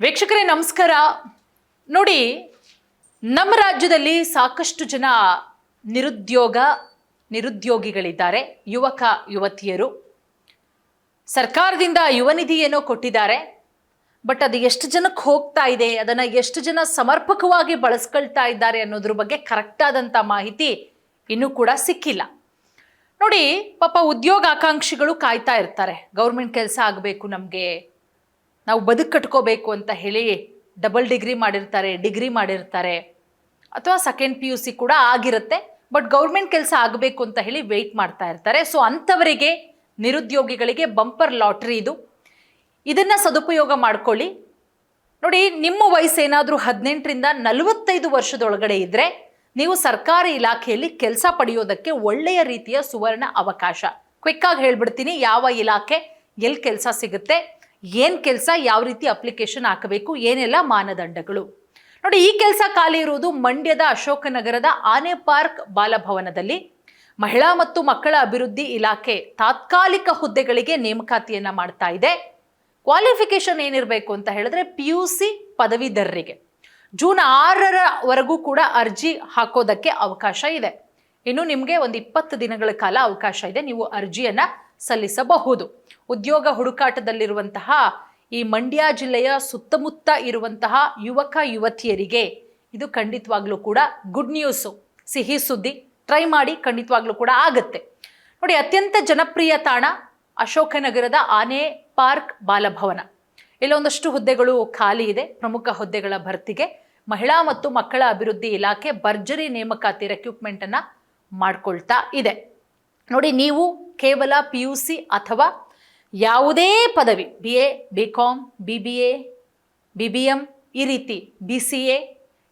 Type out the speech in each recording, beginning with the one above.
ವೀಕ್ಷಕರೇ ನಮಸ್ಕಾರ. ನೋಡಿ, ನಮ್ಮ ರಾಜ್ಯದಲ್ಲಿ ಸಾಕಷ್ಟು ಜನ ನಿರುದ್ಯೋಗಿಗಳಿದ್ದಾರೆ, ಯುವಕ ಯುವತಿಯರು. ಸರ್ಕಾರದಿಂದ ಯುವ ನಿಧಿ ಏನೋ ಕೊಟ್ಟಿದ್ದಾರೆ, ಬಟ್ ಅದು ಎಷ್ಟು ಜನಕ್ಕೆ ಹೋಗ್ತಾ ಇದೆ, ಅದನ್ನು ಎಷ್ಟು ಜನ ಸಮರ್ಪಕವಾಗಿ ಬಳಸ್ಕೊಳ್ತಾ ಇದ್ದಾರೆ ಅನ್ನೋದ್ರ ಬಗ್ಗೆ ಕರೆಕ್ಟ್ ಆದಂಥ ಮಾಹಿತಿ ಇನ್ನೂ ಕೂಡ ಸಿಕ್ಕಿಲ್ಲ. ನೋಡಿ, ಪಾಪ ಉದ್ಯೋಗ ಆಕಾಂಕ್ಷಿಗಳು ಕಾಯ್ತಾ ಇರ್ತಾರೆ, ಗೌರ್ಮೆಂಟ್ ಕೆಲಸ ಆಗಬೇಕು, ನಮಗೆ ನಾವು ಬದುಕು ಕಟ್ಕೋಬೇಕು ಅಂತ ಹೇಳಿ ಡಬಲ್ ಡಿಗ್ರಿ ಮಾಡಿರ್ತಾರೆ, ಅಥವಾ ಸೆಕೆಂಡ್ PUC ಕೂಡ ಆಗಿರುತ್ತೆ, ಬಟ್ ಗೌರ್ಮೆಂಟ್ ಕೆಲಸ ಆಗಬೇಕು ಅಂತ ಹೇಳಿ ವೆಯ್ಟ್ ಮಾಡ್ತಾ ಇರ್ತಾರೆ. ಸೊ ಅಂಥವರಿಗೆ, ನಿರುದ್ಯೋಗಿಗಳಿಗೆ ಬಂಪರ್ ಲಾಟ್ರಿ ಇದು. ಇದನ್ನು ಸದುಪಯೋಗ ಮಾಡ್ಕೊಳ್ಳಿ. ನೋಡಿ, ನಿಮ್ಮ ವಯಸ್ಸೇನಾದರೂ 18ರಿಂದ 45 ವರ್ಷದೊಳಗಡೆ ಇದ್ದರೆ ನೀವು ಸರ್ಕಾರಿ ಇಲಾಖೆಯಲ್ಲಿ ಕೆಲಸ ಪಡೆಯೋದಕ್ಕೆ ಒಳ್ಳೆಯ ರೀತಿಯ ಸುವರ್ಣ ಅವಕಾಶ. ಕ್ವಿಕ್ಕಾಗಿ ಹೇಳ್ಬಿಡ್ತೀನಿ, ಯಾವ ಇಲಾಖೆ, ಎಲ್ಲಿ ಕೆಲಸ ಸಿಗುತ್ತೆ, ಏನು ಕೆಲಸ, ಯಾವ ರೀತಿ ಅಪ್ಲಿಕೇಶನ್ ಹಾಕಬೇಕು, ಏನೆಲ್ಲ ಮಾನದಂಡಗಳು. ನೋಡಿ, ಈ ಕೆಲಸ ಖಾಲಿ ಇರುವುದು ಮಂಡ್ಯದ ಅಶೋಕನಗರದ ಆನೆ ಪಾರ್ಕ್ ಬಾಲಭವನದಲ್ಲಿ. ಮಹಿಳಾ ಮತ್ತು ಮಕ್ಕಳ ಅಭಿವೃದ್ಧಿ ಇಲಾಖೆ ತಾತ್ಕಾಲಿಕ ಹುದ್ದೆಗಳಿಗೆ ನೇಮಕಾತಿಯನ್ನು ಮಾಡ್ತಾ ಇದೆ. ಕ್ವಾಲಿಫಿಕೇಶನ್ ಏನಿರಬೇಕು ಅಂತ ಹೇಳಿದ್ರೆ PUC ಪದವೀಧರರಿಗೆ ಜೂನ್ 6ರವರೆಗೂ ಕೂಡ ಅರ್ಜಿ ಹಾಕೋದಕ್ಕೆ ಅವಕಾಶ ಇದೆ. ಇನ್ನು ನಿಮಗೆ ಒಂದು 20 ದಿನಗಳ ಕಾಲ ಅವಕಾಶ ಇದೆ, ನೀವು ಅರ್ಜಿಯನ್ನು ಸಲ್ಲಿಸಬಹುದು. ಉದ್ಯೋಗ ಹುಡುಕಾಟದಲ್ಲಿರುವಂತಹ ಈ ಮಂಡ್ಯ ಜಿಲ್ಲೆಯ ಸುತ್ತಮುತ್ತ ಇರುವಂತಹ ಯುವಕ ಯುವತಿಯರಿಗೆ ಇದು ಖಂಡಿತವಾಗ್ಲೂ ಕೂಡ ಗುಡ್ ನ್ಯೂಸು, ಸಿಹಿ ಸುದ್ದಿ. ಟ್ರೈ ಮಾಡಿ, ಖಂಡಿತವಾಗ್ಲೂ ಕೂಡ ಆಗುತ್ತೆ. ನೋಡಿ, ಅತ್ಯಂತ ಜನಪ್ರಿಯ ತಾಣ ಅಶೋಕನಗರದ ಆನೆ ಪಾರ್ಕ್ ಬಾಲಭವನ. ಇಲ್ಲೊಂದಷ್ಟು ಹುದ್ದೆಗಳು ಖಾಲಿ ಇದೆ. ಪ್ರಮುಖ ಹುದ್ದೆಗಳ ಭರ್ತಿಗೆ ಮಹಿಳಾ ಮತ್ತು ಮಕ್ಕಳ ಅಭಿವೃದ್ಧಿ ಇಲಾಖೆ ಭರ್ಜರಿ ನೇಮಕಾತಿ ರೆಕ್ರೂಟ್ಮೆಂಟನ್ನು ಮಾಡ್ಕೊಳ್ತಾ ಇದೆ. ನೋಡಿ, ನೀವು ಕೇವಲ PUC ಅಥವಾ ಯಾವುದೇ ಪದವಿ, BA, BCom, BBA, BBM, ಈ ರೀತಿ BCA,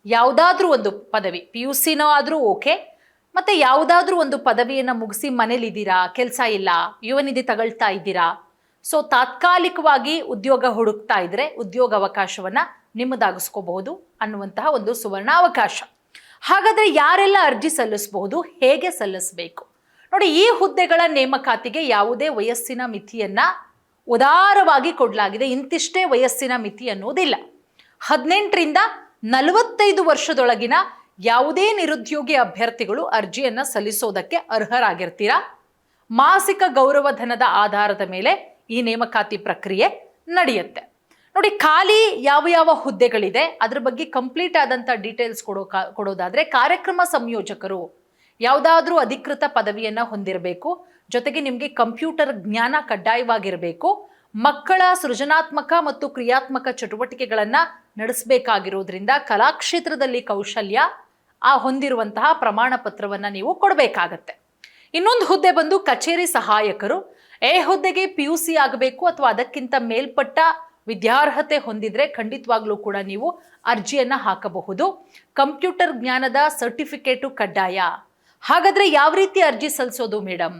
ಯಾವುದಾದ್ರೂ ಒಂದು ಪದವಿ, PUCನೋ ಆದರೂ ಓಕೆ, ಮತ್ತು ಯಾವುದಾದ್ರೂ ಒಂದು ಪದವಿಯನ್ನು ಮುಗಿಸಿ ಮನೇಲಿದ್ದೀರಾ, ಕೆಲಸ ಇಲ್ಲ, ಯುವ ನಿಧಿ ತಗೊಳ್ತಾ ಇದ್ದೀರಾ, ಸೊ ತಾತ್ಕಾಲಿಕವಾಗಿ ಉದ್ಯೋಗ ಹುಡುಕ್ತಾ ಇದ್ದರೆ ಉದ್ಯೋಗ ಅವಕಾಶವನ್ನು ನಿಮ್ಮದಾಗಿಸ್ಕೋಬಹುದು ಅನ್ನುವಂತಹ ಒಂದು ಸುವರ್ಣ ಅವಕಾಶ. ಹಾಗಾದರೆ ಯಾರೆಲ್ಲ ಅರ್ಜಿ ಸಲ್ಲಿಸಬಹುದು, ಹೇಗೆ ಸಲ್ಲಿಸಬೇಕು? ನೋಡಿ, ಈ ಹುದ್ದೆಗಳ ನೇಮಕಾತಿಗೆ ಯಾವುದೇ ವಯಸ್ಸಿನ ಮಿತಿಯನ್ನು ಉದಾರವಾಗಿ ಕೊಡಲಾಗಿದೆ. ಇಂತಿಷ್ಟೇ ವಯಸ್ಸಿನ ಮಿತಿ ಅನ್ನೋದಿಲ್ಲ. 18ರಿಂದ 45 ವರ್ಷದೊಳಗಿನ ಯಾವುದೇ ನಿರುದ್ಯೋಗಿ ಅಭ್ಯರ್ಥಿಗಳು ಅರ್ಜಿಯನ್ನು ಸಲ್ಲಿಸೋದಕ್ಕೆ ಅರ್ಹರಾಗಿರ್ತೀರಾ. ಮಾಸಿಕ ಗೌರವಧನದ ಆಧಾರದ ಮೇಲೆ ಈ ನೇಮಕಾತಿ ಪ್ರಕ್ರಿಯೆ ನಡೆಯುತ್ತೆ. ನೋಡಿ, ಖಾಲಿ ಯಾವ ಯಾವ ಹುದ್ದೆಗಳಿದೆ ಅದ್ರ ಬಗ್ಗೆ ಕಂಪ್ಲೀಟ್ ಆದಂಥ ಡೀಟೇಲ್ಸ್ ಕೊಡೋದಾದರೆ, ಕಾರ್ಯಕ್ರಮ ಸಂಯೋಜಕರು ಯಾವುದಾದ್ರೂ ಅಧಿಕೃತ ಪದವಿಯನ್ನು ಹೊಂದಿರಬೇಕು, ಜೊತೆಗೆ ನಿಮಗೆ ಕಂಪ್ಯೂಟರ್ ಜ್ಞಾನ ಕಡ್ಡಾಯವಾಗಿರಬೇಕು, ಮಕ್ಕಳ ಸೃಜನಾತ್ಮಕ ಮತ್ತು ಕ್ರಿಯಾತ್ಮಕ ಚಟುವಟಿಕೆಗಳನ್ನು ನಡೆಸಬೇಕಾಗಿರೋದ್ರಿಂದ ಕಲಾಕ್ಷೇತ್ರದಲ್ಲಿ ಕೌಶಲ್ಯ ಹೊಂದಿರುವಂತಹ ಪ್ರಮಾಣ ಪತ್ರವನ್ನು ನೀವು ಕೊಡಬೇಕಾಗತ್ತೆ. ಇನ್ನೊಂದು ಹುದ್ದೆ ಬಂದು ಕಚೇರಿ ಸಹಾಯಕರು. ಈ ಹುದ್ದೆಗೆ PUC ಆಗಬೇಕು ಅಥವಾ ಅದಕ್ಕಿಂತ ಮೇಲ್ಪಟ್ಟ ವಿದ್ಯಾರ್ಹತೆ ಹೊಂದಿದ್ರೆ ಖಂಡಿತವಾಗ್ಲೂ ಕೂಡ ನೀವು ಅರ್ಜಿಯನ್ನು ಹಾಕಬಹುದು. ಕಂಪ್ಯೂಟರ್ ಜ್ಞಾನದ ಸರ್ಟಿಫಿಕೇಟು ಕಡ್ಡಾಯ. ಹಾಗಾದರೆ ಯಾವ ರೀತಿ ಅರ್ಜಿ ಸಲ್ಲಿಸೋದು ಮೇಡಮ್?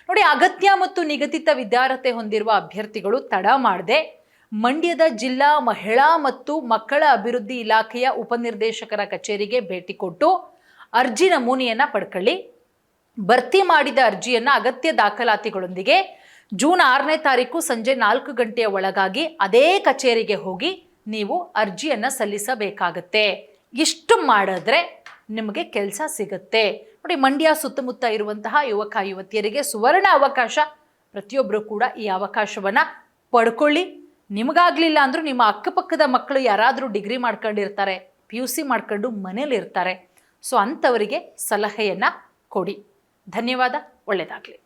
ನೋಡಿ, ಅಗತ್ಯ ಮತ್ತು ನಿಗದಿತ ವಿದ್ಯಾರ್ಹತೆ ಹೊಂದಿರುವ ಅಭ್ಯರ್ಥಿಗಳು ತಡ ಮಾಡದೆ ಮಂಡ್ಯದ ಜಿಲ್ಲಾ ಮಹಿಳಾ ಮತ್ತು ಮಕ್ಕಳ ಅಭಿವೃದ್ಧಿ ಇಲಾಖೆಯ ಉಪನಿರ್ದೇಶಕರ ಕಚೇರಿಗೆ ಭೇಟಿ ಕೊಟ್ಟು ಅರ್ಜಿ ನಮೂನೆಯನ್ನು ಪಡ್ಕೊಳ್ಳಿ. ಭರ್ತಿ ಮಾಡಿದ ಅರ್ಜಿಯನ್ನು ಅಗತ್ಯ ದಾಖಲಾತಿಗಳೊಂದಿಗೆ ಜೂನ್ 6ನೇ ತಾರೀಕು ಸಂಜೆ 4 ಗಂಟೆಯ ಒಳಗಾಗಿ ಅದೇ ಕಚೇರಿಗೆ ಹೋಗಿ ನೀವು ಅರ್ಜಿಯನ್ನು ಸಲ್ಲಿಸಬೇಕಾಗತ್ತೆ. ಇಷ್ಟು ಮಾಡಿದ್ರೆ ನಿಮಗೆ ಕೆಲಸ ಸಿಗುತ್ತೆ. ನೋಡಿ, ಮಂಡ್ಯ ಸುತ್ತಮುತ್ತ ಇರುವಂತಹ ಯುವಕ ಯುವತಿಯರಿಗೆ ಸುವರ್ಣ ಅವಕಾಶ. ಪ್ರತಿಯೊಬ್ಬರು ಕೂಡ ಈ ಅವಕಾಶವನ್ನು ಪಡ್ಕೊಳ್ಳಿ. ನಿಮಗಾಗಲಿಲ್ಲ ಅಂದರೂ ನಿಮ್ಮ ಅಕ್ಕಪಕ್ಕದ ಮಕ್ಕಳು ಯಾರಾದರೂ ಡಿಗ್ರಿ ಮಾಡ್ಕೊಂಡಿರ್ತಾರೆ, PUC ಮಾಡ್ಕೊಂಡು ಮನೇಲಿರ್ತಾರೆ. ಸೊ ಅಂಥವರಿಗೆ ಸಲಹೆಯನ್ನು ಕೊಡಿ. ಧನ್ಯವಾದ. ಒಳ್ಳೆಯದಾಗಲಿ.